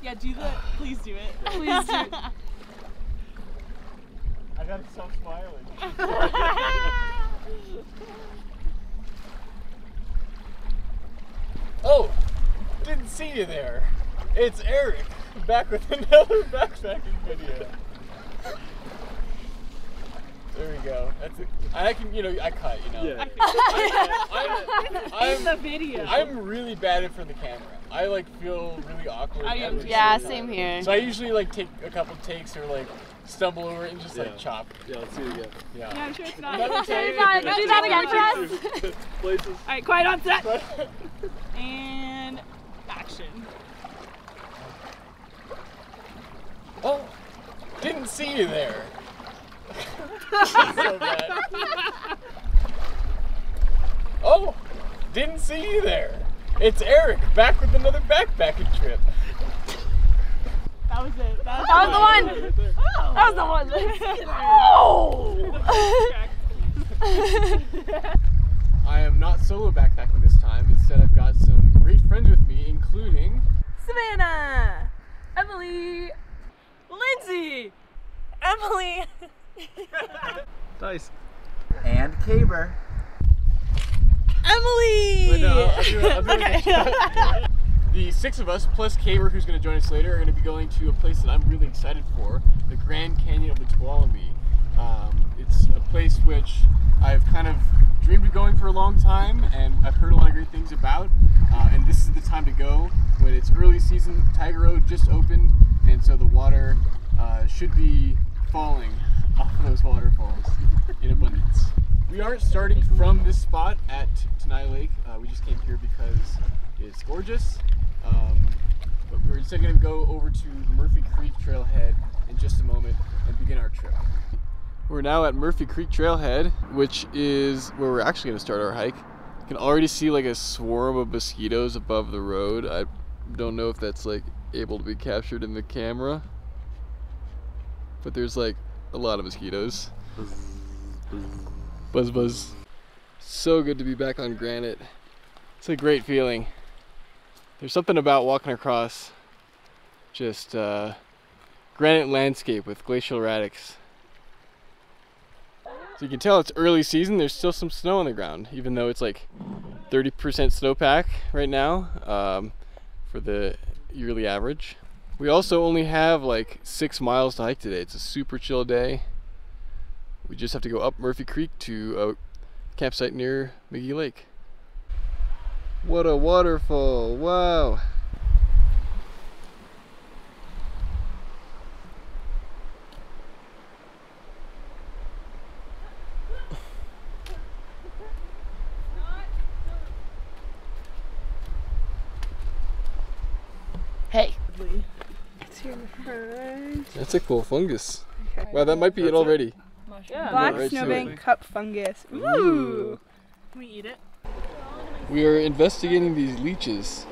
Yeah, do the. Please do it. Please do it. I gotta stop smiling. Oh, didn't see you there. It's Eric, back with another backpacking video. There we go. That's it. I can, I cut, Yeah. In the video. I'm really bad in front of the camera. I feel really awkward. Yeah, same here. So I usually take a couple takes or stumble over it and just chop. Yeah, let's see it again. Yeah. Yeah, I'm sure it's not. Another take. Do that again for us. Places. Alright, quiet on set. And action. Oh, didn't see you there. So bad. Oh, didn't see you there. It's Eric, back with another backpacking trip. That was it. That was the one. Oh. That was the one. Oh! I am not solo backpacking this time. Instead, I've got some great friends with me, including Savannah, Emily, Lindsey, Emily, Dyson. And Cabe. Emily. Wait, no, I'll do it. The 6 of us, plus Cabe, who's going to join us later, are going to be going to a place that I'm really excited for, the Grand Canyon of the Tuolumne. It's a place which I've kind of dreamed of going for a long time, and I've heard a lot of great things about, and this is the time to go when it's early season. Tiger Road just opened, and so the water should be falling off of those waterfalls in abundance. We aren't starting from this spot at Tenai Lake. We just came here because it's gorgeous, but we're instead going to go over to Murphy Creek Trailhead in just a moment and begin our trip. We're now at Murphy Creek Trailhead, which is where we're actually going to start our hike. You can already see a swarm of mosquitoes above the road. I don't know if that's able to be captured in the camera, but there's a lot of mosquitoes. Buzz buzz. So good to be back on granite. It's a great feeling. There's something about walking across just granite landscape with glacial radix. So you can tell it's early season. There's still some snow on the ground, even though it's 30% snowpack right now for the yearly average. We also only have 6 miles to hike today. It's a super chill day. We just have to go up Murphy Creek to a campsite near McGee Lake. What a waterfall, wow. Hey. It's here in the front. That's a cool fungus. Wow, that might be it already. Yeah. Black Black snowbank cup fungus. Ooh. Can we eat it? We are investigating these leeches.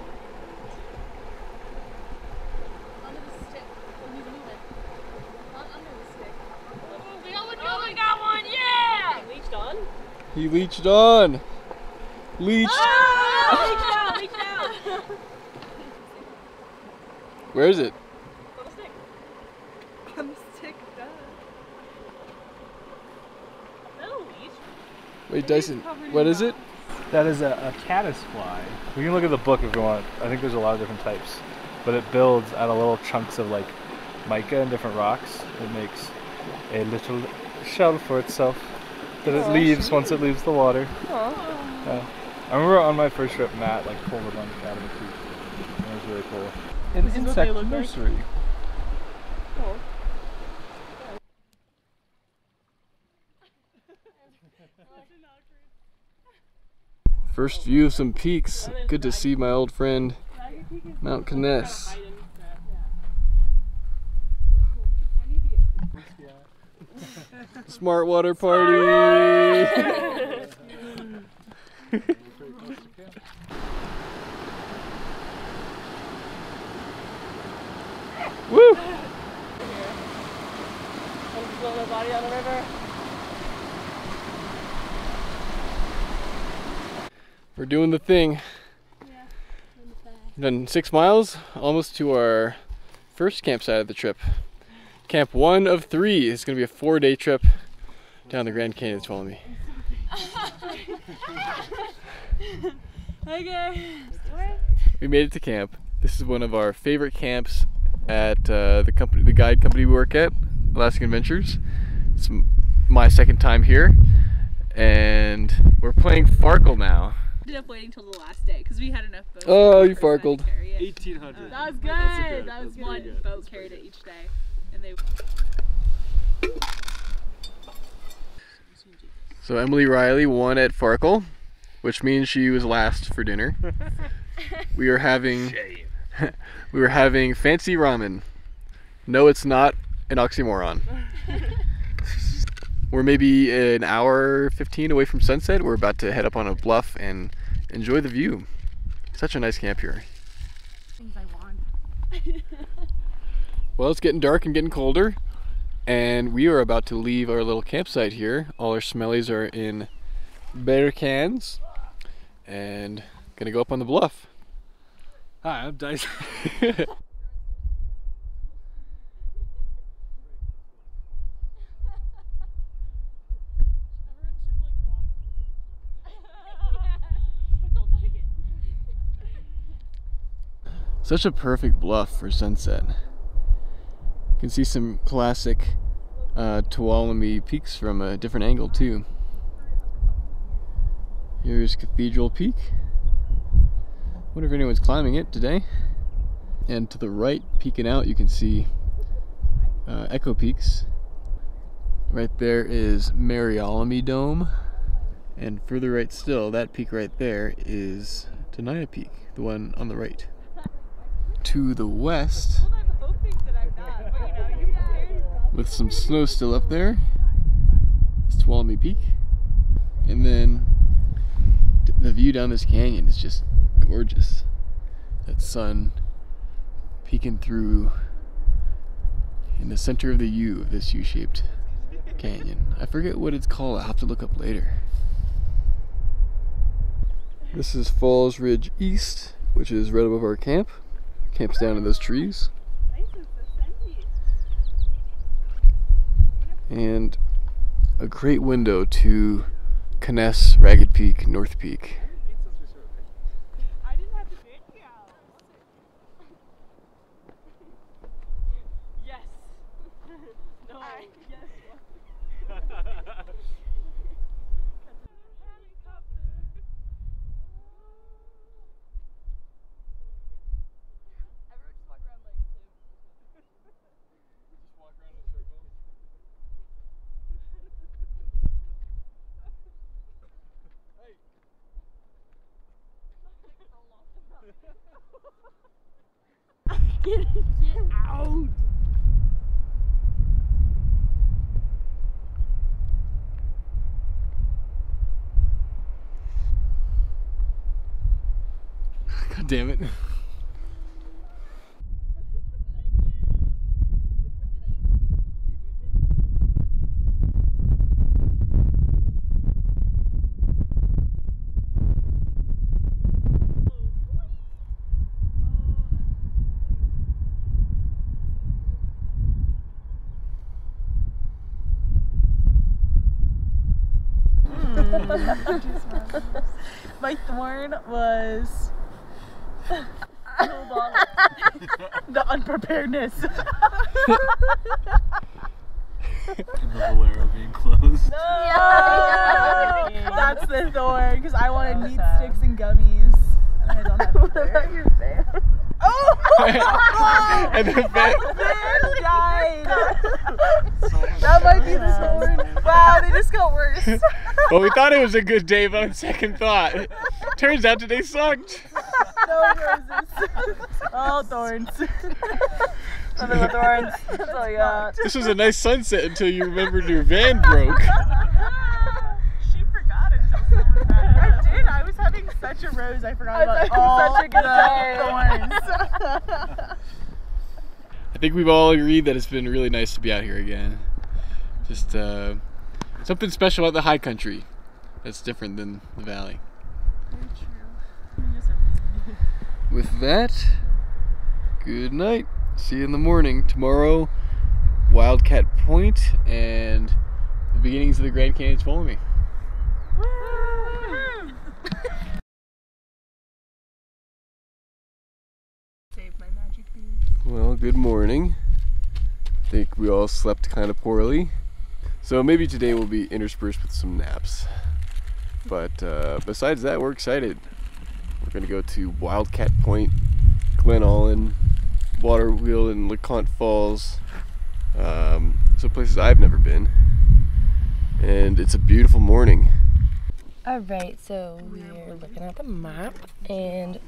Under the stick. Move it. Not under the stick. Oh, we got one, yeah! He leached on? He leeched on. Leech. Oh! Leached out! Where is it? On the stick. On the stick, duh. That'll leach. Wait, Dyson, what is it? That is a caddisfly. We can look at the book if you want. I think there's a lot of different types. But it builds out of little chunks of mica and different rocks. It makes a little shell for itself that it leaves once it leaves the water. I remember on my first trip, Matt pulled a bunch out of the creek. It was really cool. An insect nursery. Oh. First view of some peaks. Good to see my old friend Mount Conness. Smart water party! Woo! Float our body on the river. We're doing the thing. Yeah. Done 6 miles, almost to our first campsite of the trip. Camp 1 of 3 is going to be a 4-day trip down the Grand Canyon of Tuolumne. Okay. We made it to camp. This is one of our favorite camps at the guide company we work at, Alaskan Adventures. It's my second time here, and we're playing Farkle now. Ended up waiting till the last day because we had enough boats. Oh, you farkled. 1800. That was good. That was one boat carried it each day, and they. So Emily Reilly won at Farkle, which means she was last for dinner. We were having fancy ramen. No, it's not an oxymoron. We're maybe an hour 15 away from sunset. We're about to head up on a bluff and enjoy the view. Such a nice camp here. Things I want. Well, it's getting dark and getting colder, and we are about to leave our little campsite here. All our smellies are in bear cans and gonna go up on the bluff. Hi, I'm Dyson. Such a perfect bluff for sunset. You can see some classic Tuolumne peaks from a different angle too. Here's Cathedral Peak. Wonder if anyone's climbing it today. And to the right, peeking out, you can see Echo Peaks. Right there is Reilly Dome. And further right still, that peak right there is Tenaya Peak, the one on the right. To the west, with some snow still up there, it's Tuolumne Peak. And then the view down this canyon is just gorgeous. That sun peeking through in the center of the U of this U-shaped canyon. I forget what it's called, I'll have to look up later. This is Falls Ridge East, which is right above our camp. Camp's down in those trees. And a great window to Kness, Ragged Peak, North Peak. I didn't have the video. Yes. No. Yes. Get out! God damn it. My thorn was the unpreparedness. And the Valero being closed. No! That's the thorn, because I wanted meat sticks and gummies. And I don't have either. Your fan. Oh! And the My fan died! That might be the thorn. Wow, they just got worse. Well, we thought it was a good day, but on second thought, turns out today sucked. No roses. All thorns. Nothing but thorns. That's all you got. This was a nice sunset until you remembered your van broke. She forgot until someone I did. I was having such a rose. I forgot about all such a good day. thorns. I think we've all agreed that it's been really nice to be out here again. Just something special about the high country that's different than the valley. Very true. with that, good night. See you in the morning. Tomorrow, Wildcat Point and the beginnings of the Grand Canyon Tuolumne. Save my magic beans. Well, good morning. I think we all slept kind of poorly. So maybe today will be interspersed with some naps. But besides that, we're excited. We're gonna go to Wildcat Point, Glen, Aulin, Waterwheel, and LeConte Falls. Some places I've never been. And it's a beautiful morning. Alright, so we're looking at the map, and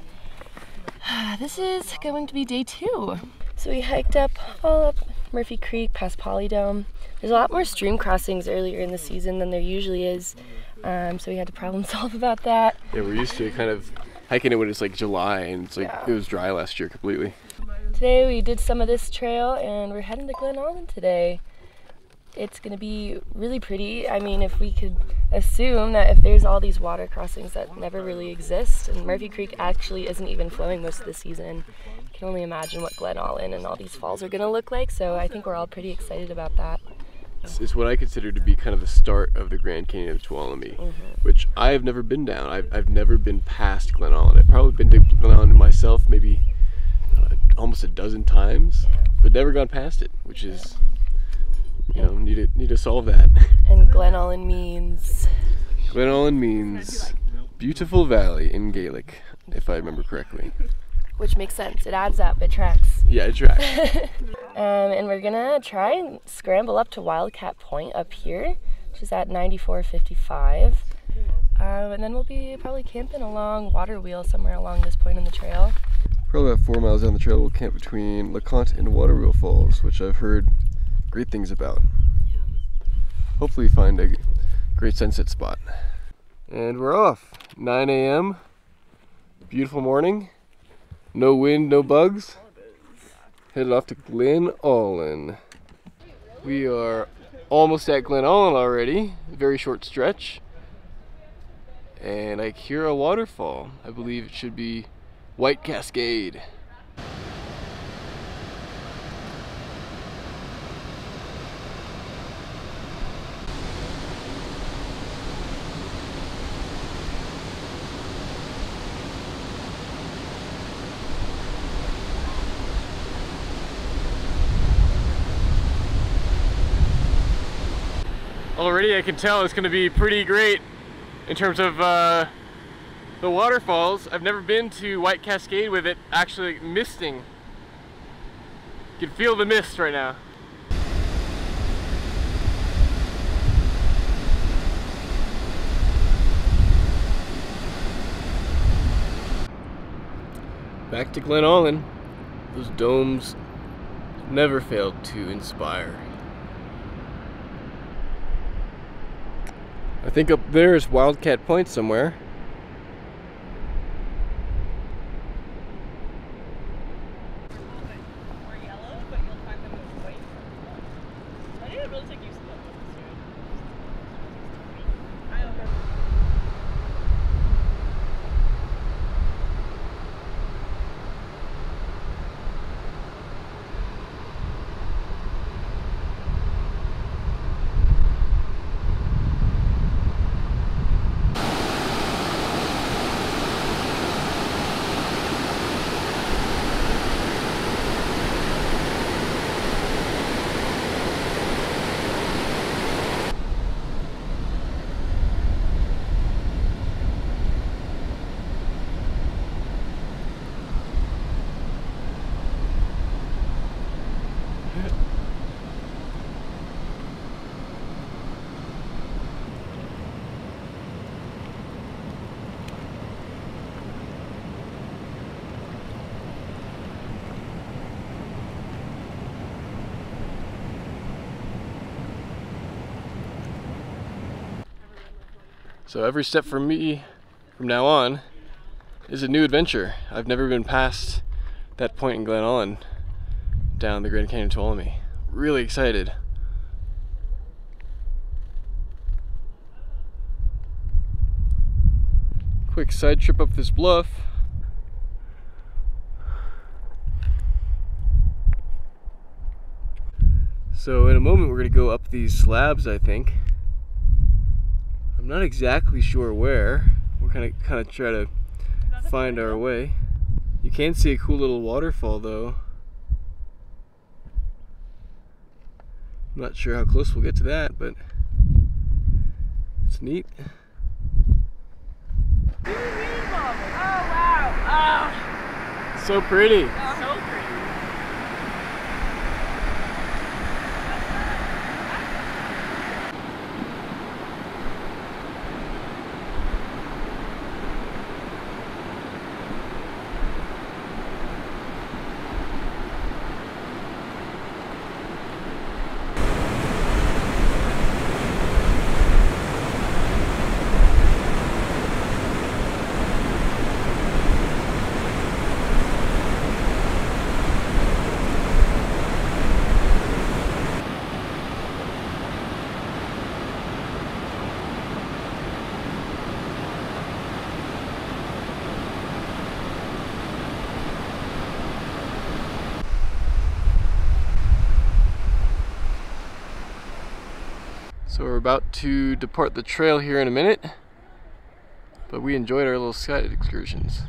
this is going to be day 2. So we hiked up all up Murphy Creek past Polydome. There's a lot more stream crossings earlier in the season than there usually is, so we had to problem solve about that. Yeah, we're used to kind of hiking it when it's like July, and it's like it was dry last year completely. Today we did some of this trail, and we're heading to Glen Aulin today. It's going to be really pretty. I mean, if we could assume that if there's all these water crossings that never really exist, and Murphy Creek actually isn't even flowing most of the season, you can only imagine what Glen Aulin and all these falls are going to look like, so I think we're all pretty excited about that. It's what I consider to be kind of the start of the Grand Canyon of the Tuolumne, which I have never been down. I've never been past Glen Aulin. I've probably been to Glen Aulin myself maybe almost a dozen times, but never gone past it, which is, you know, need to solve that. And Glen Aulin means? Glen Aulin means beautiful valley in Gaelic, if I remember correctly. Which makes sense. It adds up. It tracks. Yeah, it tracks. And we're gonna try and scramble up to Wildcat Point up here, which is at 94.55. And then we'll be probably camping along Waterwheel somewhere along this point in the trail. Probably about 4 miles down the trail, we'll camp between LeConte and Waterwheel Falls, which I've heard great things about. Hopefully find a great sunset spot. And we're off. 9 a.m. Beautiful morning. No wind, no bugs. Headed off to Glen Aulin. We are almost at Glen Aulin already. A very short stretch. And I hear a waterfall. I believe it should be White Cascade. Already I can tell it's going to be pretty great in terms of the waterfalls. I've never been to White Cascade with it actually misting. You can feel the mist right now. Back to Glen Aulin. Those domes never failed to inspire. I think up there is Wildcat Point somewhere. More yellow, but you'll find them with white. I didn't really take use of that one this year. I don't know. So every step for me from now on is a new adventure. I've never been past that point in Glen Aulin down the Grand Canyon Tuolumne. Really excited. Quick side trip up this bluff. So in a moment we're gonna go up these slabs, I think. I'm not exactly sure where. We're kind of try to find our way. You can see a cool little waterfall though. I'm not sure how close we'll get to that, but it's neat. Oh wow! Oh. So pretty. So pretty. So we're about to depart the trail here in a minute, but we enjoyed our little sky excursions.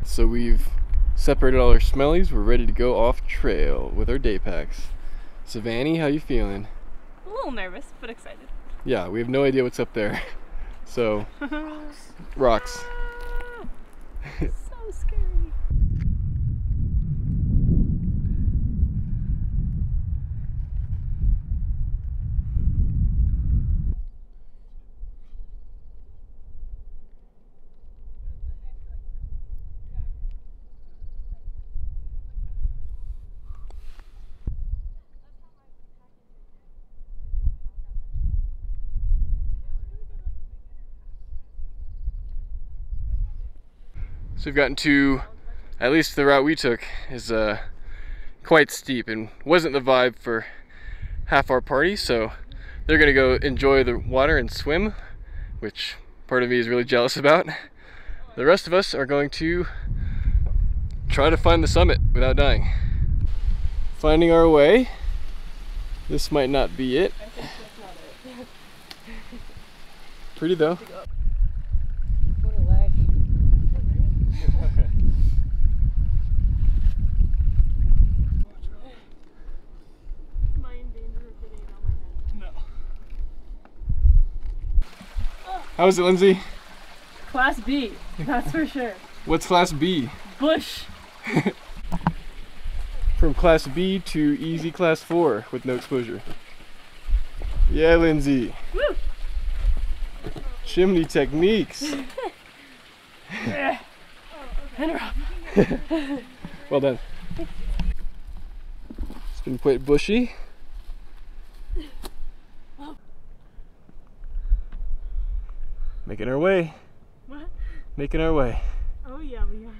So we've separated all our smellies, we're ready to go off trail with our day packs. Savannah, how you feeling? A little nervous, but excited. Yeah, we have no idea what's up there. So, rocks. So scary. So we've gotten to, at least the route we took is quite steep and wasn't the vibe for half our party, so they're gonna go enjoy the water and swim, which part of me is really jealous about. The rest of us are going to try to find the summit without dying. Finding our way. This might not be it. I think that's not it. Pretty though. What a lag. Am I in danger of getting it on my head? No. How is it, Lindsey? Class B, that's for sure. What's Class B? Bush. From Class B to easy Class 4 with no exposure. Yeah, Lindsey. Woo. Chimney techniques. Well done. It's been quite bushy. Making our way. What? Making our way. Oh yeah, we are.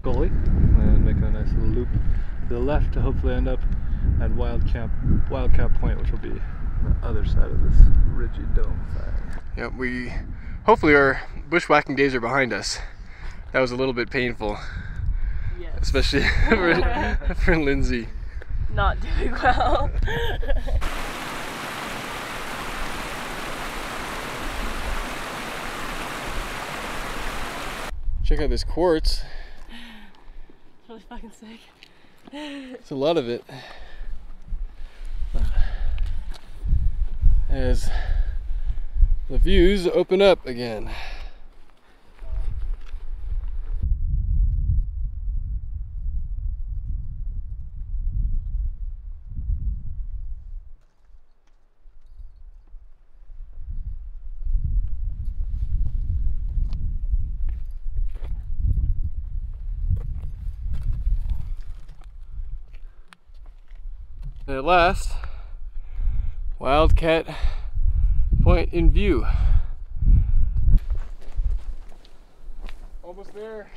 Goalie and making a nice little loop to the left to hopefully end up at Wildcat Point, which will be the other side of this ridgy dome thing. Yep, we hopefully our bushwhacking days are behind us. That was a little bit painful, Yes. especially for Lindsey. Not doing well. Check out this quartz. It's really fucking sick. It's a lot of it. As the views open up again. And at last, Wildcat Point in view. Almost there.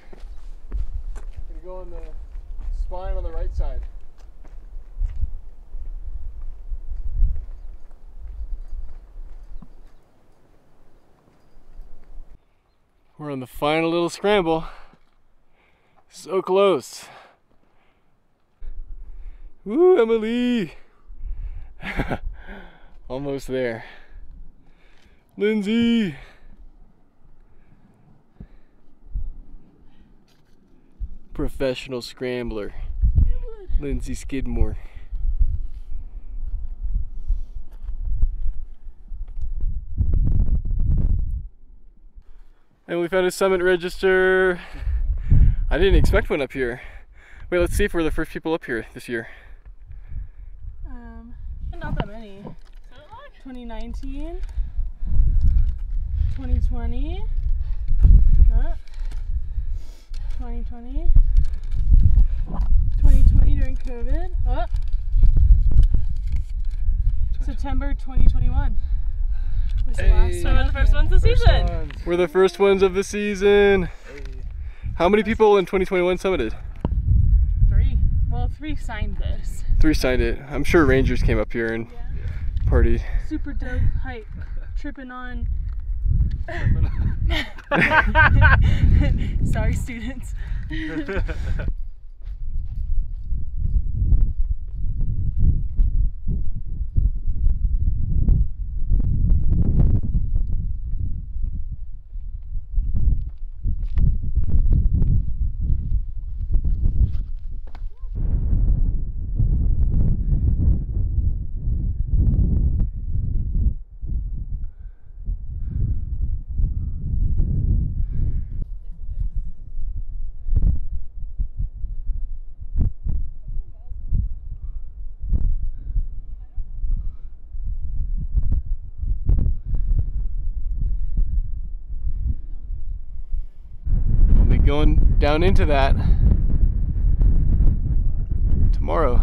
Gonna go on the spine on the right side. We're on the final little scramble. So close. Woo, Emily! Almost there. Lindsey! Professional scrambler. Lindsey Skidmore. And we found a summit register. I didn't expect one up here. Wait, let's see if we're the first people up here this year. Not that many. 2019, 2020, 2020, 2020 during COVID, September 2021 was the last one. We're the first ones of the season. We're the first ones of the season. How many people in 2021 summited? 3. Well, 3 signed this. 3 signed it. I'm sure Rangers came up here and partied. Super dope hike. Tripping on. Sorry, students. Going down into that tomorrow.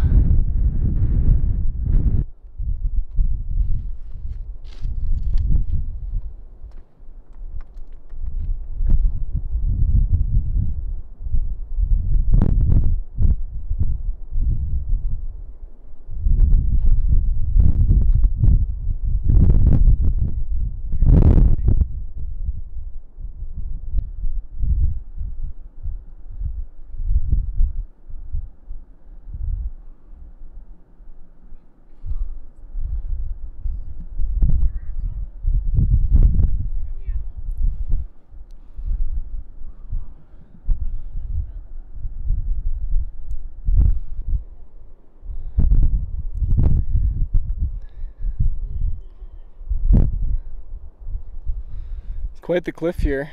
Quite the cliff here.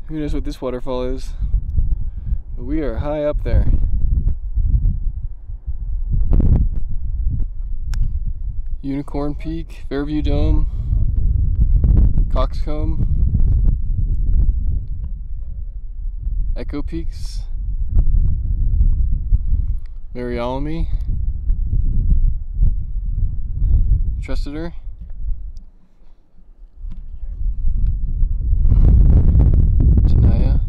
Who knows what this waterfall is? But we are high up there. Unicorn Peak, Fairview Dome, Coxcomb, Echo Peaks, Marialmy, Tressider, Tenaya.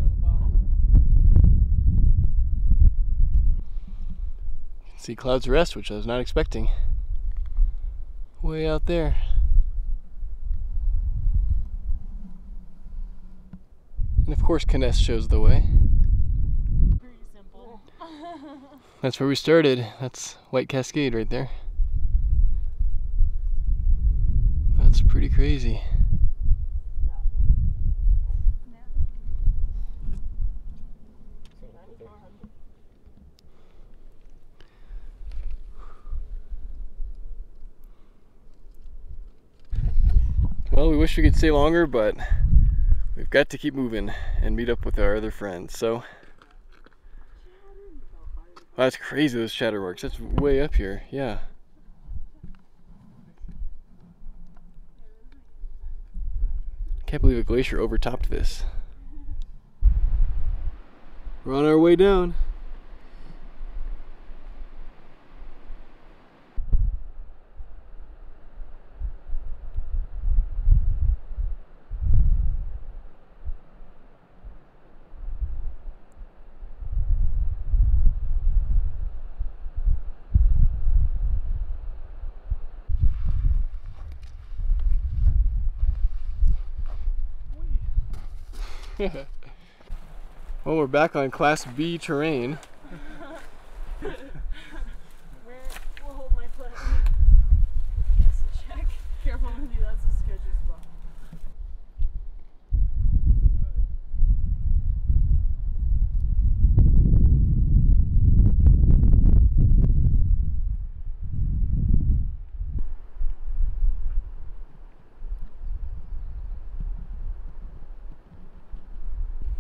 See Clouds Rest, which I was not expecting. Way out there. And of course, Kness shows the way. Pretty simple. That's where we started. That's White Cascade right there. That's pretty crazy. Well, we wish we could stay longer, but we've got to keep moving and meet up with our other friends. So, wow, that's crazy, those chatterworks. That's way up here, yeah. Can't believe a glacier overtopped this. We're on our way down. Well, we're back on Class B terrain. We'll hold my foot. Yes, check. Careful, Lindsey, that's a sketchy spot.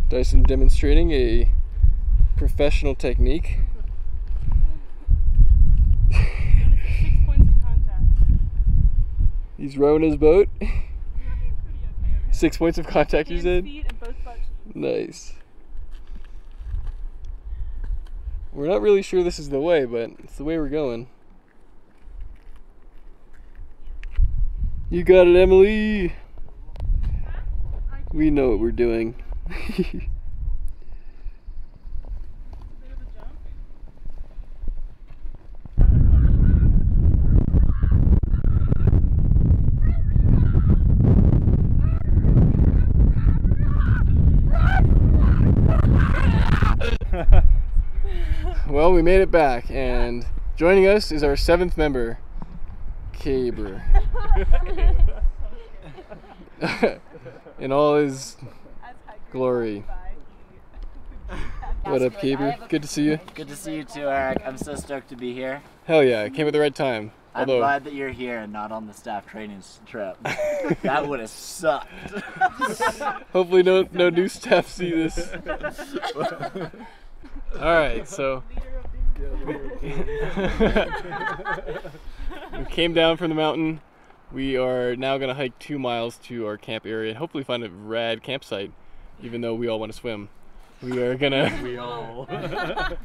Dyson demonstrating a professional technique. 6 points of contact. He's rowing his boat. Pretty okay. 6 points of contact, you Hands, said? feet, and both butt cheeks. Nice. We're not really sure this is the way, but it's the way we're going. You got it, Emily! We know what we're doing. Bit of a jump. Well, we made it back, and joining us is our 7th member, Cabe. In all his glory. What up, Cabe? Good to see you. Good to see you too, Eric. I'm so stoked to be here. Hell yeah, I came at the right time. I'm glad that you're here and not on the staff training trip. That would have sucked. Hopefully no new staff see this. Alright, so we came down from the mountain. We are now going to hike 2 miles to our camp area and hopefully find a rad campsite, even though we all want to swim. We are gonna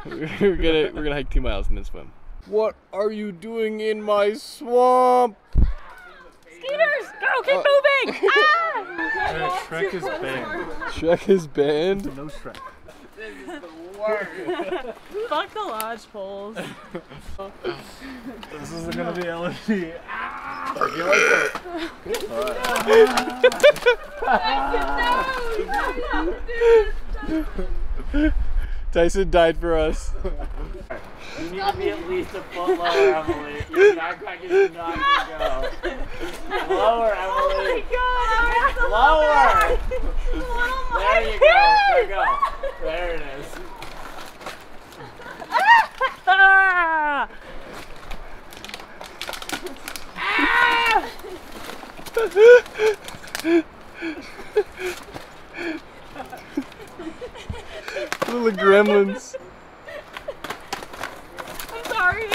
we're gonna hike 2 miles and then swim. What are you doing in my swamp? Skeeters, go, keep moving! Ah! Shrek is banned. Shrek is banned? No Shrek. This is the worst. Fuck the lodge poles. This isn't gonna be LSD. Dyson died for us. You need to be at least a foot lower, Emily. Your backpack is not gonna go. Lower, Emily. Oh Lower. There you go. There you go. There it is. Ah! Little gremlins. I'm sorry.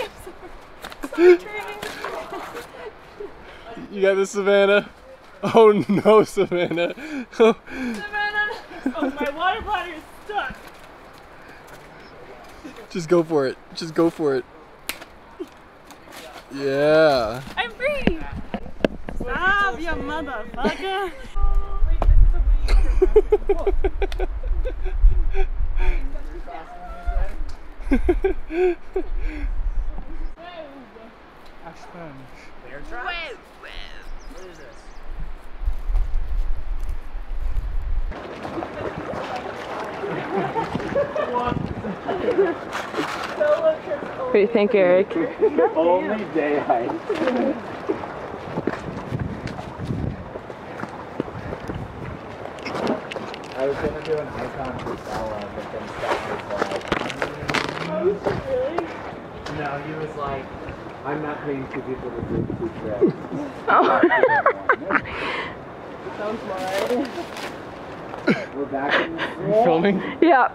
Sorry, training. You got this, Savannah? Oh no, Savannah. Savannah. Oh, my water bladder is stuck. Just go for it. Just go for it. Yeah. I'm free. Stop, you motherfucker. Bear tracks? What is this? What do you think, Eric? Only day hike. I was gonna do an icon for Stella, but then Stella was like, Really? no, he was like, I'm not paying 2 people to do 2 trips. Sounds wide. We're back in the Are you filming? Yeah.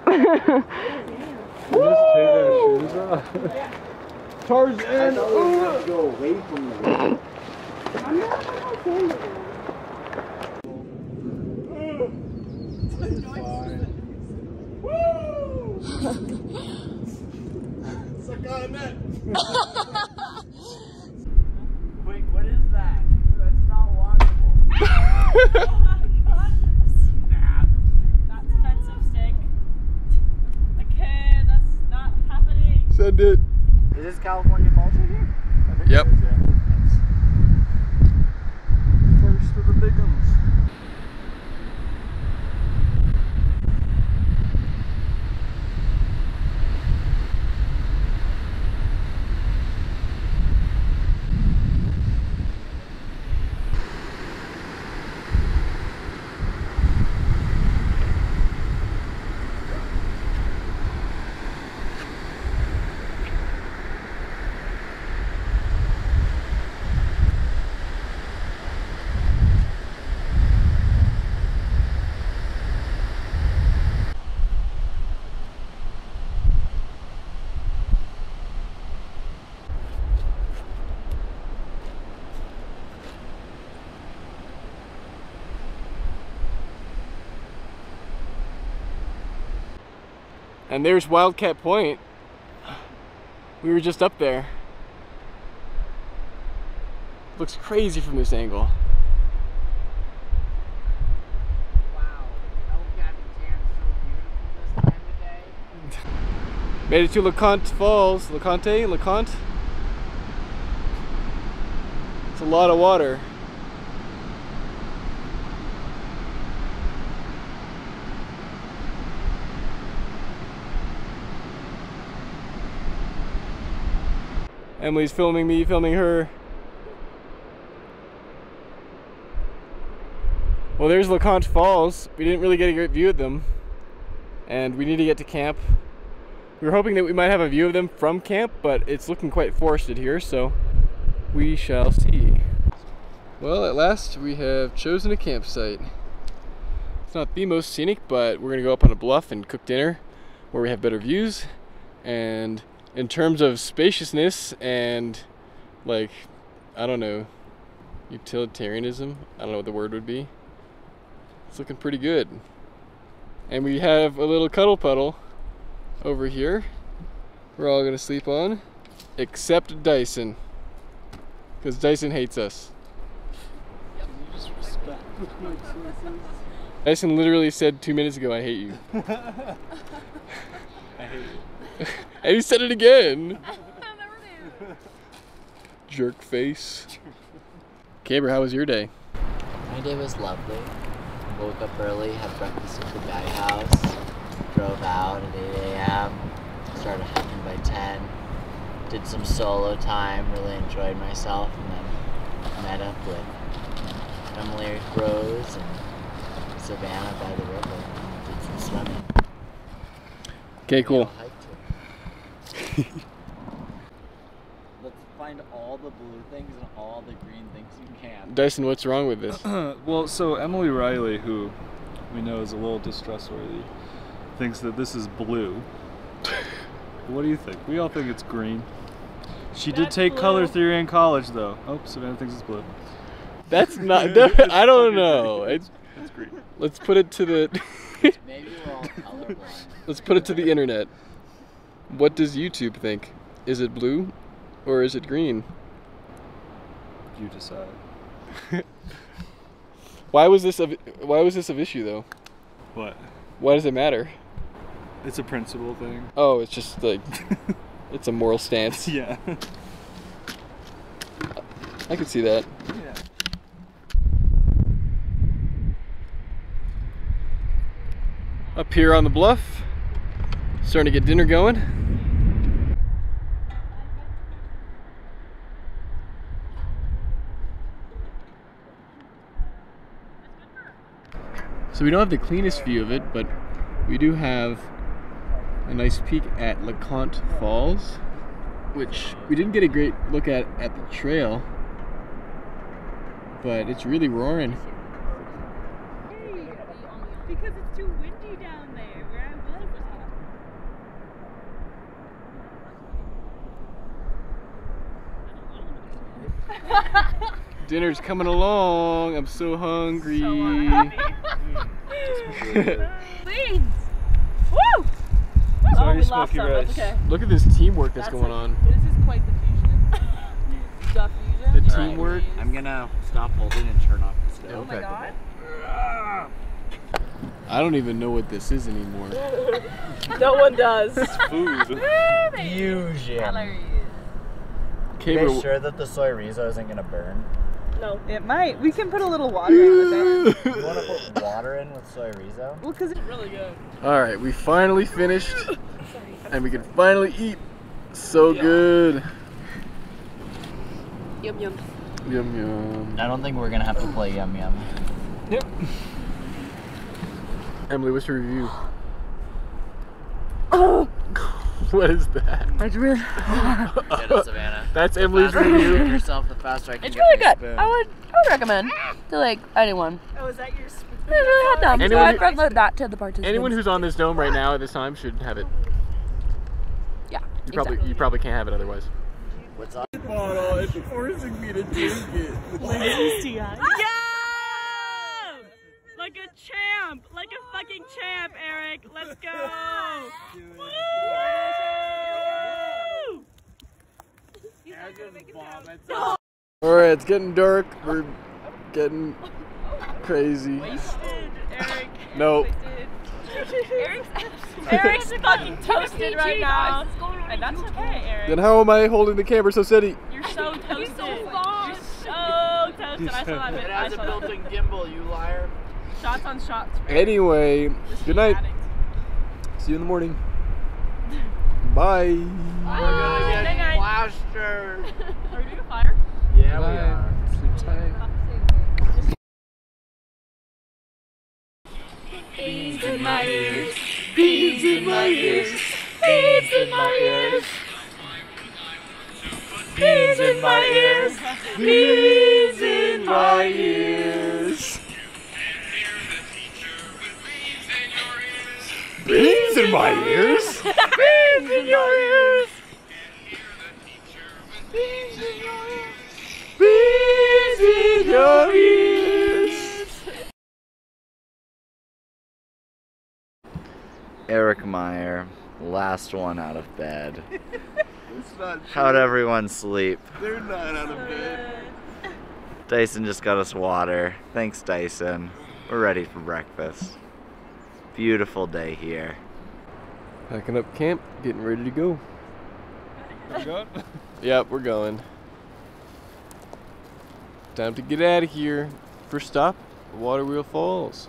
Just take their shoes off. Tarzan! I thought we would have to go away from the road. I'm not going to Wait, what is that? That's not walkable. Oh my god. Snap. That's offensive, stick. Okay, that's not happening. Send it. Is this California Falls right here? I think Yep. it is, yeah. First of the big ones. And there's Wildcat Point. We were just up there. Looks crazy from this angle. Wow. Wildcat Tan's so beautiful this time of day. Made it to LeConte Falls. LeConte? It's a lot of water. Emily's filming me, filming her. Well, there's LeConte Falls. We didn't really get a great view of them. And we need to get to camp. We were hoping that we might have a view of them from camp, but it's looking quite forested here, so we shall see. Well, at last we have chosen a campsite. It's not the most scenic, but we're gonna go up on a bluff and cook dinner where we have better views. And in terms of spaciousness and, like, I don't know, utilitarianism, I don't know what the word would be. It's looking pretty good. And we have a little cuddle puddle over here we're all gonna sleep on, except Dyson, because Dyson hates us. Dyson literally said 2 minutes ago, "I hate you." I hate you. And he said it again. Jerk face. Caber, how was your day? My day was lovely. Woke up early, had breakfast at the guy house, drove out at 8 a.m., started hiking by 10, did some solo time, really enjoyed myself, and then met up with Emily Rose and Savannah by the river and did some swimming. Okay, cool. Let's find all the blue things and all the green things you can. Dyson, what's wrong with this? Well, so Emily Reilly, who we know is a little distrustworthy, thinks that this is blue. What do you think? We all think it's green. She did take color theory in college, though. Oh, Savannah thinks it's blue. That's not. I don't know. It's green. Let's put it to the. Maybe we're all colorblind. Let's put it to the internet. What does YouTube think? Is it blue, or is it green? You decide. Why was this of issue though? What? Why does it matter? It's a principle thing. Oh, it's just like it's a moral stance. Yeah. I could see that. Yeah. Up here on the bluff, starting to get dinner going. So we don't have the cleanest view of it, but we do have a nice peek at LeConte Falls, which we didn't get a great look at the trail, but it's really roaring. Hey, because it's too windy down there where I was. Dinner's coming along. I'm so hungry. Please! Woo! Sorry, we lost smoky some, rice. that's okay. Look at this teamwork that's going on. This is quite the fusion. The fusion? The teamwork. I'm gonna stop holding and turn off the stove. Oh my god. I don't even know what this is anymore. No one does. Food. Fusion. Calories. Okay, Are you sure that the soy rizo isn't gonna burn? No. It might. We can put a little water in with it. You wanna put water in with soy rizo? Well, because it's really good. Alright, we finally finished. And we can finally eat. So good. Yum yum. Yum yum. I don't think we're gonna have to play yum yum. Yep. Emily, what's your review? Oh, What is that? that's really Get it, Savannah. That's The Emily's faster you review. cook yourself, the faster I can It's get really my good. spoon. I would recommend to like anyone. Oh, is that your spoon? It's really hot down. So Anyone I'd who- recommend that to the participants. Anyone who's on this dome right now at this time should have it. Yeah. You probably can't have it otherwise. What's up? Bottle, it's forcing me to drink it. Lindsey's TI. Yeah! Like a champ! Like a fucking champ, Eric! Eric. Let's go. Woo! All right, it's getting dark. We're getting crazy. Wasted, Eric. Nope. Eric's fucking toasted right now. And that's okay, Eric. Then how am I holding the camera so steady? You're so toasted. You're so toasted. I saw that. It has a built-in gimbal, you liar. Shots on shots. Anyway, good night. Addict. See you in the morning. Bye. We're gonna get plastered. Are we doing a fire? Yeah, we are. Sleep tight. Bees in my ears. Bees in my ears. Bees in my ears. Bees in my ears. Bees in my ears. Bees in my ears? Bees in your ears. Bees in your ears. Eric Meyer, last one out of bed. It's not How'd everyone sleep? They're not out of bed. Dyson just got us water. Thanks, Dyson. We're ready for breakfast. Beautiful day here. Packing up camp, getting ready to go. You going? Yep, we're going. Time to get out of here. First stop, Waterwheel Falls.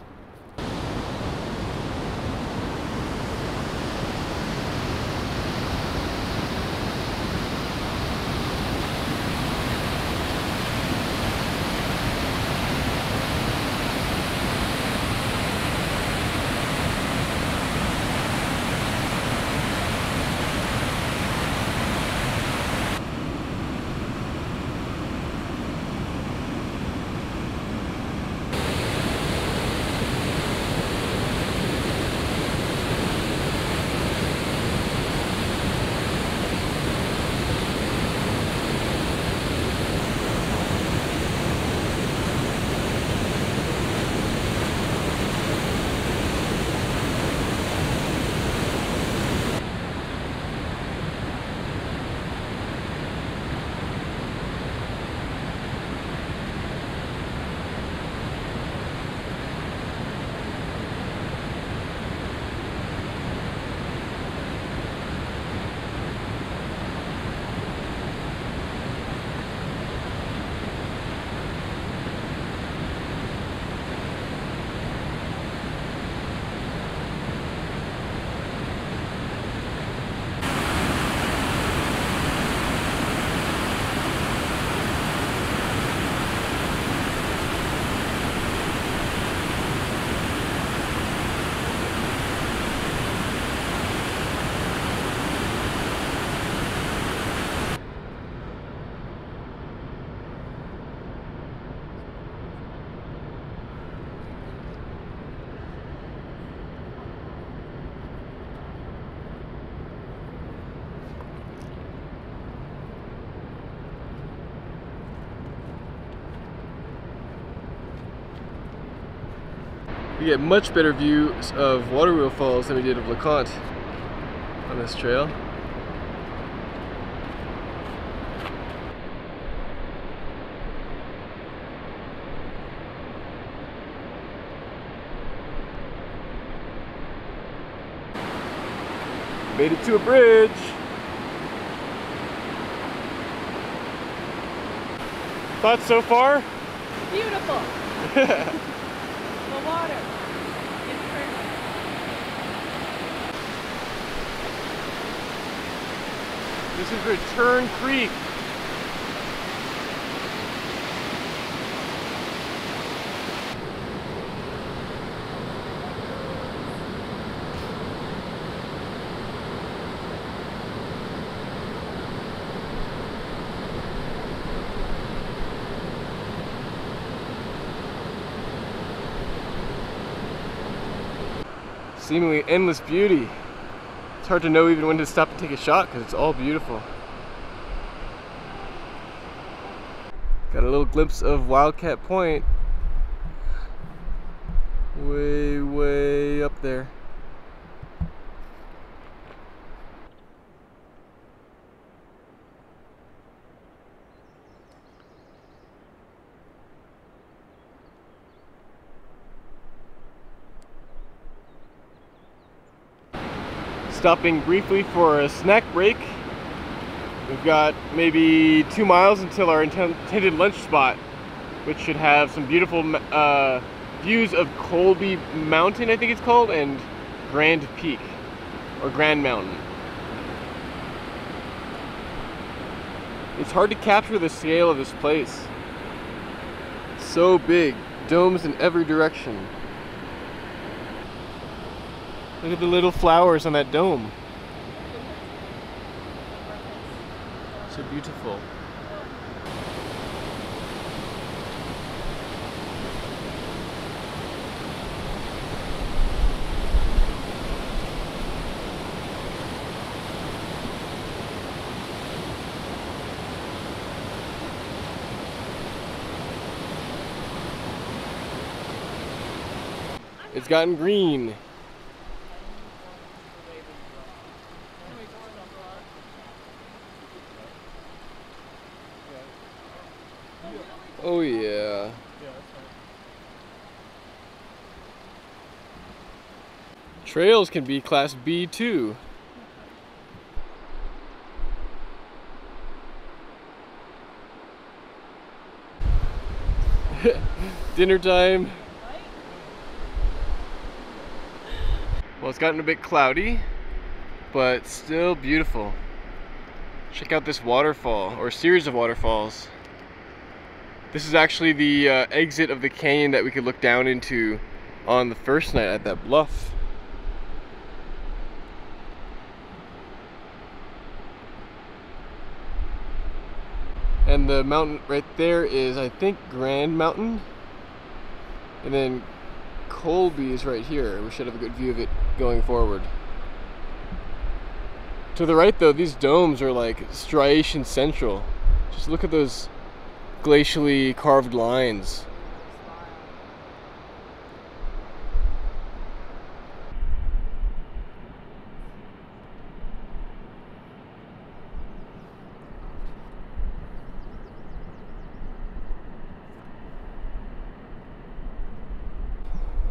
We get much better views of Waterwheel Falls than we did of LeConte on this trail. Made it to a bridge. Thoughts so far? Beautiful. The water. It's perfect. This is Return Creek. Seemingly endless beauty. It's hard to know even when to stop and take a shot because it's all beautiful. Got a little glimpse of Wildcat Point. Way up there. stopping briefly for a snack break. We've got maybe 2 miles until our intended lunch spot, which should have some beautiful views of Colby Mountain, I think it's called, and Grand Peak, or Grand Mountain. It's hard to capture the scale of this place. It's so big, domes in every direction. Look at the little flowers on that dome. So beautiful. It's gotten green. Oh yeah. Trails can be Class B too. Dinner time. Well, it's gotten a bit cloudy, but still beautiful. Check out this waterfall, or series of waterfalls. This is actually the exit of the canyon that we could look down into on the first night at that bluff. And the mountain right there is, I think, Grand Mountain. And then Colby is right here. We should have a good view of it going forward. To the right though, these domes are like striation central. Just look at those glacially carved lines.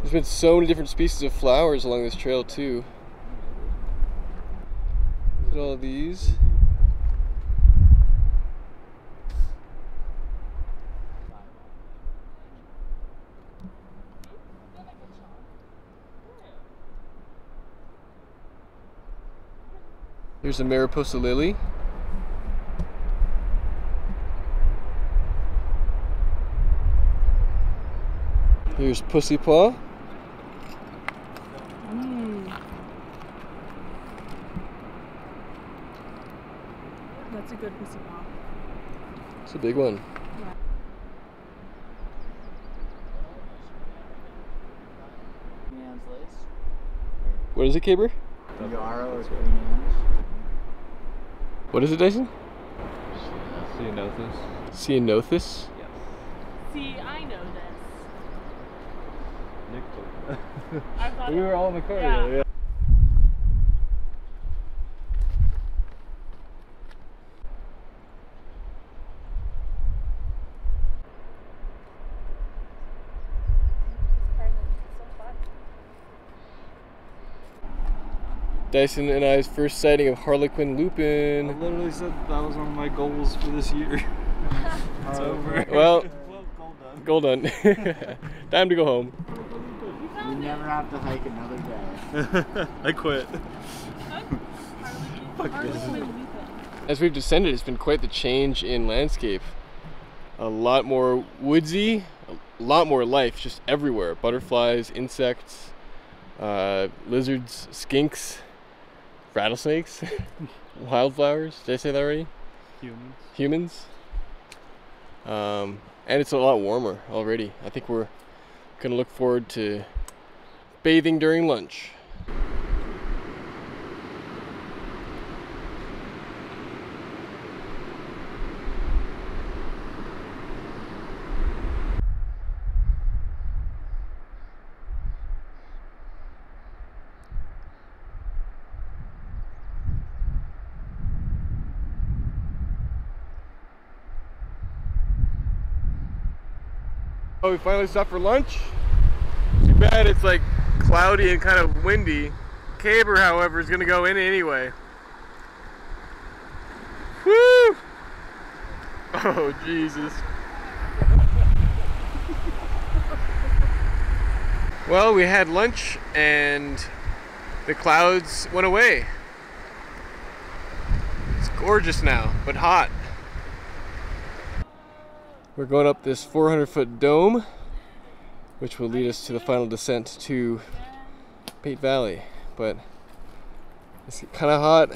There's been so many different species of flowers along this trail too. Look at all these. There's a Mariposa lily. Here's Pussy Paw. That's a good pussy paw. It's a big one. Yeah. What is it, Caber? Yarrow or Queen Anne's. What is it, Dyson? Ceanothus. Ceanothus? See, I know this. Nick. I thought We were all in the car. Yeah. Yeah. Dyson and I's first sighting of Harlequin I lupin. literally said that was one of my goals for this year. It's over. Well, goal done. goal done. Time to go home. You never have to hike another day. I quit. Fuck this. As we've descended, it's been quite the change in landscape. A lot more woodsy, a lot more life just everywhere. Butterflies, insects, lizards, skinks, rattlesnakes, wildflowers. Did I say that already? Humans. And it's a lot warmer already. I think we're gonna look forward to bathing during lunch. Oh, we finally stopped for lunch. Too bad it's like cloudy and kind of windy. caber, however, is going to go in anyway. Woo! Oh, Jesus. Well, we had lunch and the clouds went away. It's gorgeous now, but hot. We're going up this 400-foot dome, which will lead us to the final descent to Pate Valley. But it's kind of hot,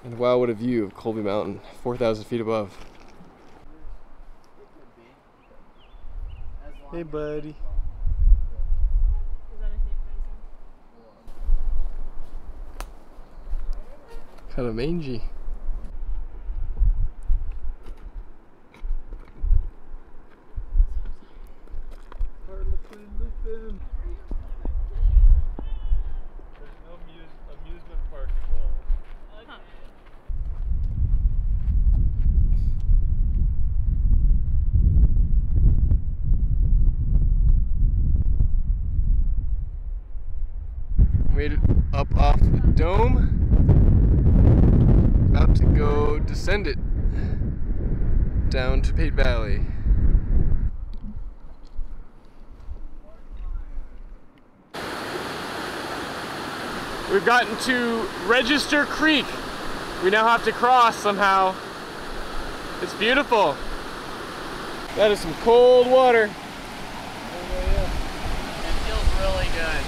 and wow, what a view of Colby Mountain, 4,000 feet above. Hey, buddy. Kind of mangy. There's no amusement park involved. Made it up off the dome. About to go descend it down to Pate Valley. We've gotten to Register Creek. We now have to cross somehow. It's beautiful. That is some cold water. It feels really good.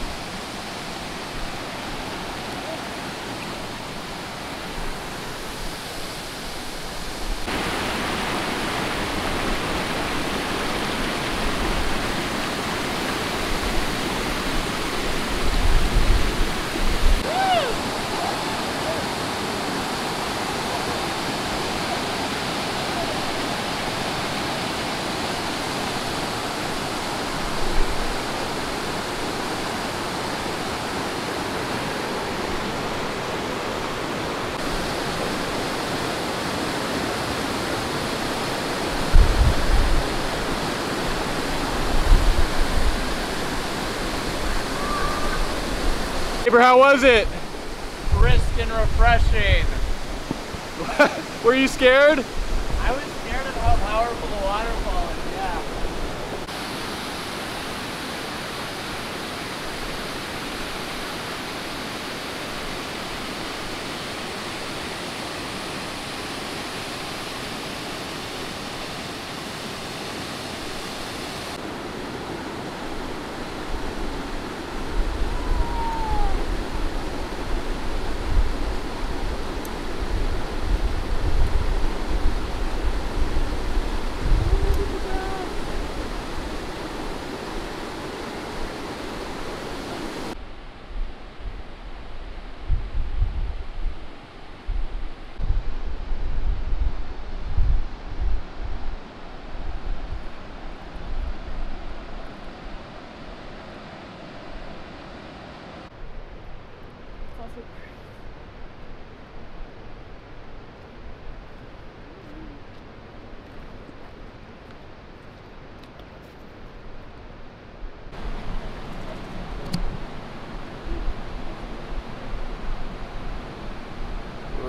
How was it? Brisk and refreshing. Were you scared? I was scared of how powerful the waterfall is, yeah.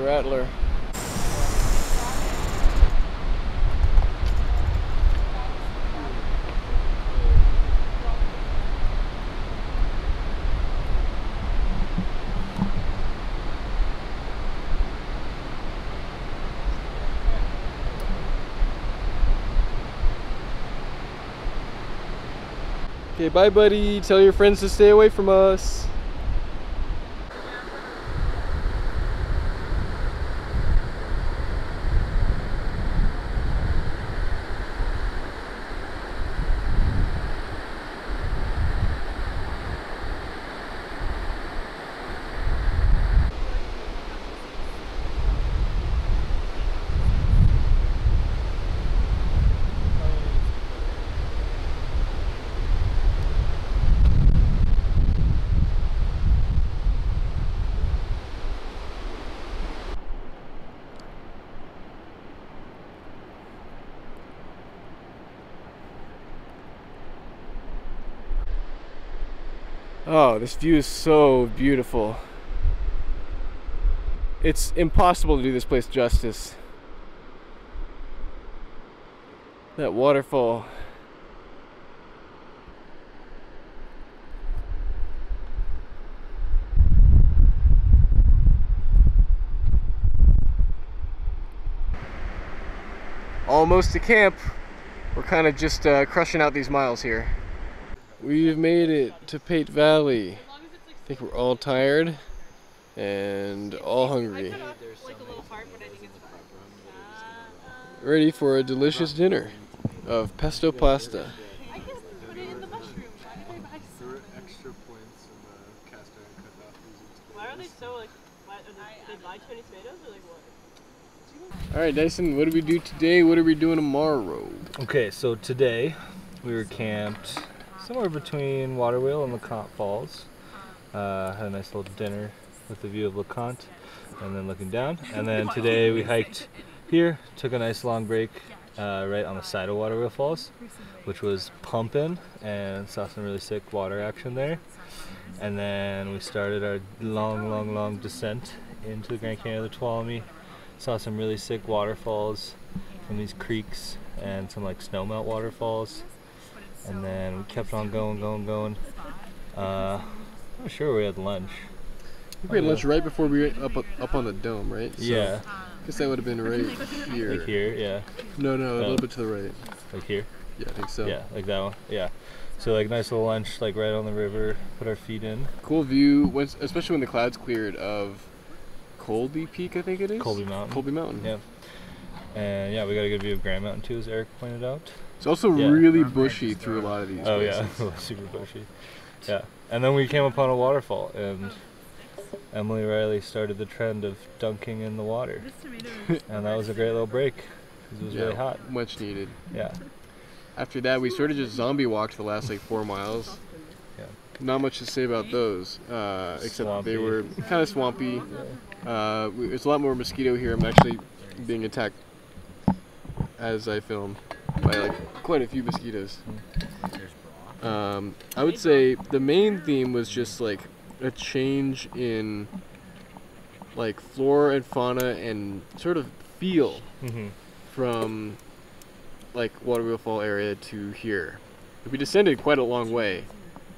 Rattler. Okay, bye buddy. Tell your friends to stay away from us. Oh, this view is so beautiful. It's impossible to do this place justice. That waterfall. Almost to camp. We're kind of just crushing out these miles here. We've made it to Pate Valley. I think we're all tired and all hungry. Ready for a delicious dinner of pesto pasta. I can put it in the mushroom. Why did I buy There were extra points in the cast iron cut-off. Why are they so like? Why, they buy 20 tomatoes or like what? All right, Dyson. What do we do today? What are we doing tomorrow? Okay, so today we were camped somewhere between Waterwheel and LeConte Falls. Had a nice little dinner with the view of LeConte and then looking down. And then today we hiked here, took a nice long break right on the side of Waterwheel Falls, which was pumping, and saw some really sick water action there. And then we started our long descent into the Grand Canyon of the Tuolumne. Saw some really sick waterfalls from these creeks and some like snowmelt waterfalls. And then we kept on going. I'm not sure we had lunch. I think we had lunch right before we went up on the dome, right? So Yeah. I guess that would have been right here. Like here, yeah. No, a little bit to the right. Like here? Yeah, I think so. Yeah, like that one. Yeah. So like nice little lunch, like right on the river, put our feet in. Cool view, especially when the clouds cleared, of Colby Peak, I think it is? Colby Mountain. Colby Mountain. Yeah. And yeah, we got a good view of Grand Mountain too, as Eric pointed out. It's also really bushy through a lot of these places. Yeah, super bushy. Yeah. And then we came upon a waterfall, and Emily Reilly started the trend of dunking in the water. And that was a great little break, because it was really hot. Much needed. Yeah. After that, we sort of just zombie walked the last like 4 miles. Yeah. Not much to say about those, except that they were kind of swampy. There's a lot more mosquito here. I'm actually being attacked as I film by like quite a few mosquitoes. I would say the main theme was just like a change in like flora and fauna and sort of feel from like Waterwheel Fall area to here. We descended quite a long way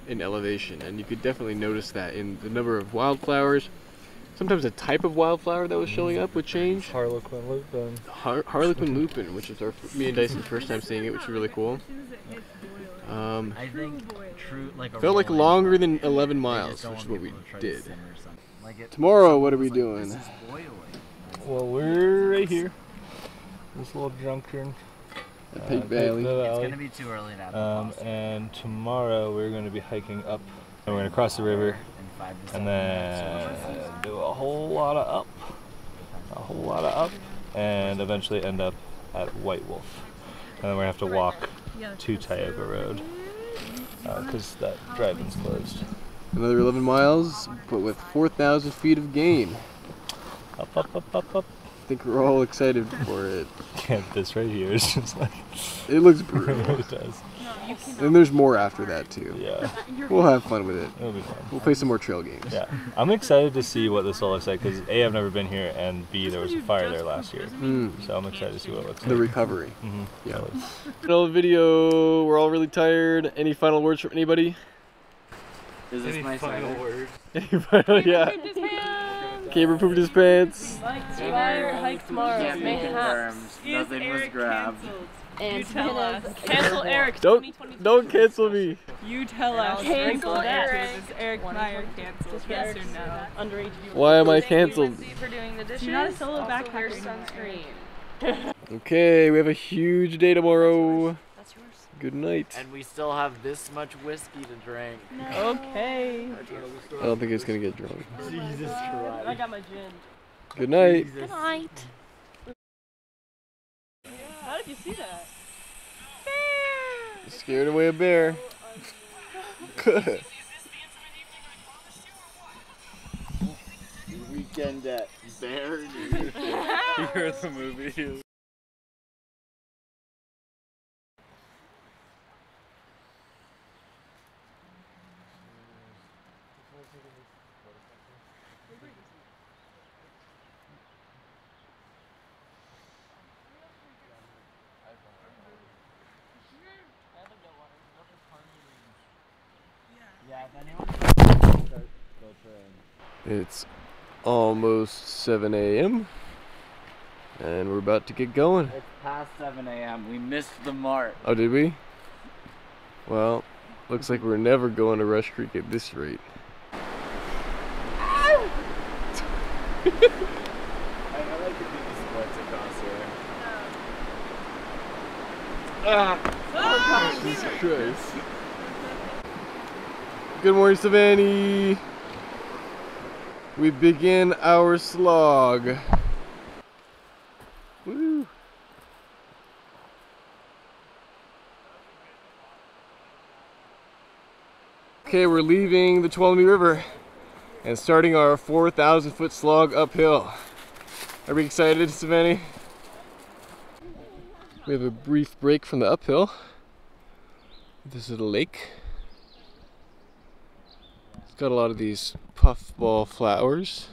in elevation, and you could definitely notice that in the number of wildflowers. Sometimes the type of wildflower that was showing up would change. Harlequin lupin. Harlequin lupin, which is me and Dyson's first time seeing it, which is really cool. I think felt like longer than 11 miles, which is what we did. Tomorrow, what are we doing? Well, we're right here. This little junction. At Pate Valley. It's going to be too early to have and tomorrow we're going to be hiking up. And we're going to cross the river and then do a whole lot of up. And eventually end up at White Wolf. And then we're going to have to walk to Tioga Road because that drive-in's closed. Another 11 miles, but with 4,000 feet of gain. Up. I think we're all excited for it. Yeah, this right here is just like... It looks brutal. It does. And there's more after that too. Yeah. We'll have fun with it. It'll be fun. We'll play some more trail games. Yeah. I'm excited to see what this all looks like because A, I've never been here, and B, there was a fire there last year. So I'm excited to see what it looks like. The recovery. Yeah. Final video. We're all really tired. Any final words from anybody? Is this my final word? Any final? Yeah. Caber pooped his pants. Hike tomorrow. Mayhaps. Nothing was grabbed. And tell us. Cancel Eric. Don't cancel me. You tell us. Cancel Eric. Is Eric and I are canceled? Yes or no? Underage. Why am I canceled? For doing the dishes. You're not a solo Also backpacker wear anymore. sunscreen. Okay, we have a huge day tomorrow. That's yours. Good night. And we still have this much whiskey to drink. Okay. I don't think it's gonna get drunk. Jesus Christ. I got my gin. Good night. Good night. How did you see that? Scared away a bear. Weekend at Bear. Here's the movie. It's almost 7 a.m. and we're about to get going. It's past 7 a.m. We missed the mark. Oh, did we? Well, looks like we're never going to Rush Creek at this rate. I know I could do the splits across here. Jesus Christ. Good morning, Savannah. We begin our slog. Woo. Okay, we're leaving the Tuolumne River and starting our 4,000-foot slog uphill. Are we excited, Savannah? We have a brief break from the uphill. This is a lake. It's got a lot of these puffball flowers.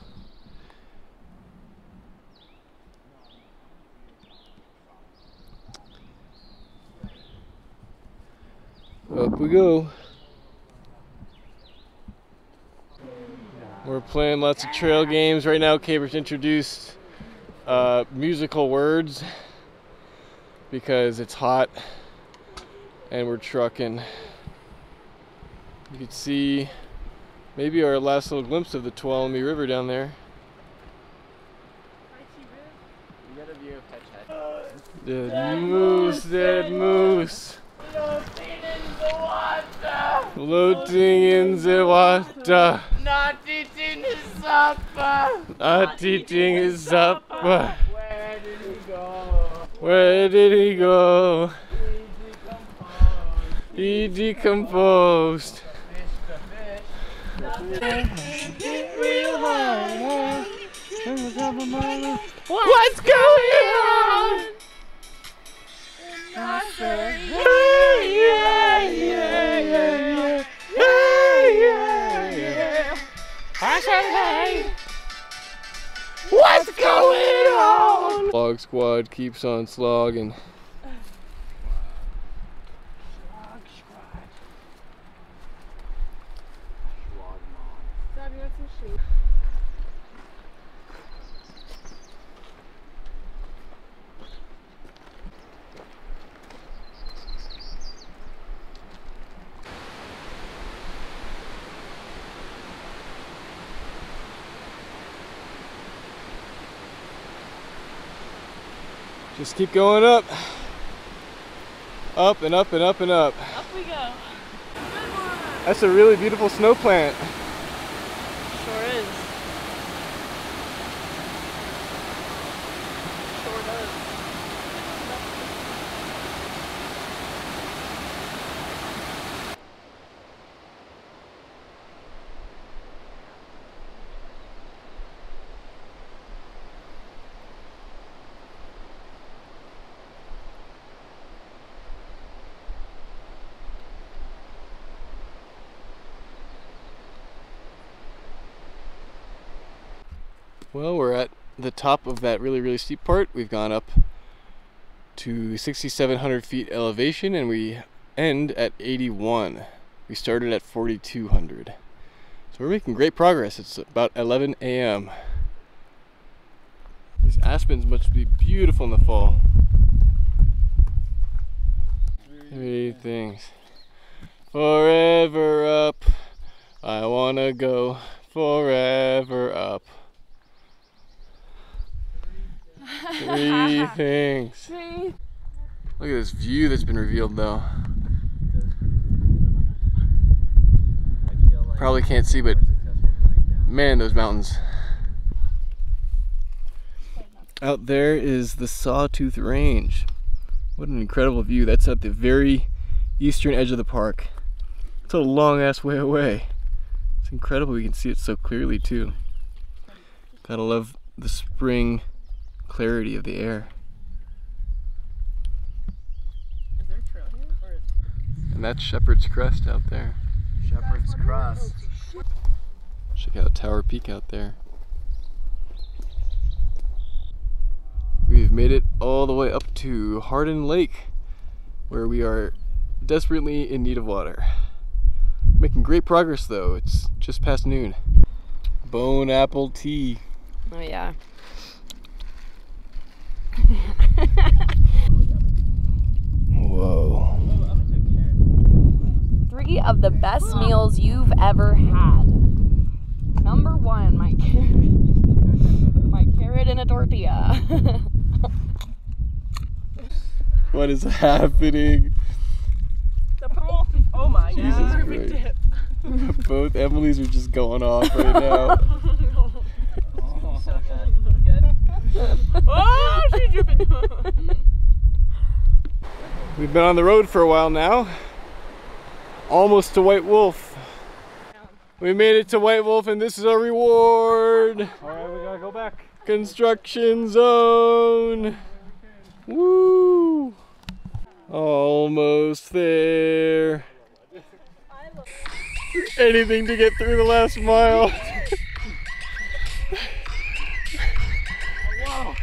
Up we go. We're playing lots of trail games right now. Caber's introduced musical words because it's hot and we're trucking. You can see maybe our last little glimpse of the Tuolumne River down there. You got a view of Pate. Dead moose, dead moose. Floating in the water. Not eating his supper. Not eating his supper. Where did he go? Where did he go? He decomposed. What's going on? What's going on? Slog squad keeps on slogging. Just keep going up. Up and up and up and up. Up we go. Good one. That's a really beautiful snow plant. Sure is. Sure does. Well, we're at the top of that really steep part. We've gone up to 6,700 feet elevation and we end at 81. We started at 4,200. So we're making great progress. It's about 11 a.m. These aspens must be beautiful in the fall. Three things. Forever up. I wanna go forever up. Three things. Look at this view that's been revealed though. Probably can't see, but man, those mountains. Out there is the Sawtooth Range. What an incredible view. That's at the very eastern edge of the park. It's a long ass way away. It's incredible we can see it so clearly too. Gotta love the spring clarity of the air. Is there a trail here? Or... And that's Shepherd's Crest out there. Shepherd's Crest. Check out Tower Peak out there. We've made it all the way up to Hardin Lake, where we are desperately in need of water. Making great progress though. It's just past noon. Bone apple tea. Oh yeah. Whoa. 3 of the best meals you've ever had. Number 1, my carrot in a tortilla. What is happening? Oh my Jesus god. Christ. Both Emily's are just going off right now. So good. Oh, she's dripping. We've been on the road for a while now. Almost to White Wolf. We made it to White Wolf and this is our reward. Alright, we gotta go back. Construction zone. Woo! Almost there. Anything to get through the last mile. Wow.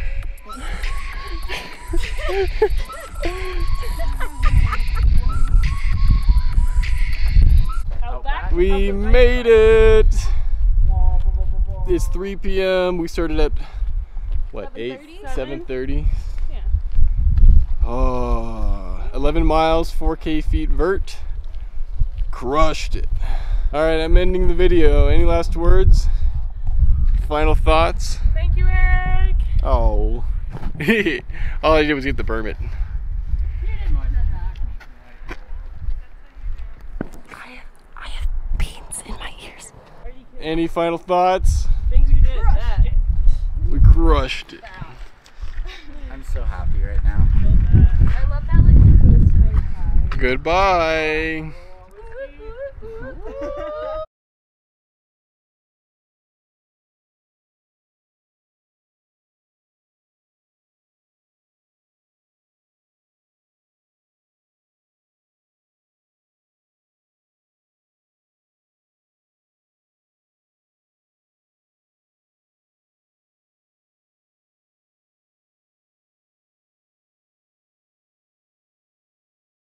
We made it. It's 3 p.m. We started at what, 7:30? Yeah. Oh, 11 miles, 4K feet vert. Crushed it. All right, I'm ending the video. Any last words? Final thoughts? Thank you, Eric. Oh. All I did was get the permit. I have beans in my ears. Any final thoughts? Things you did. That. We crushed it. I'm so happy right now. I love that like Goodbye.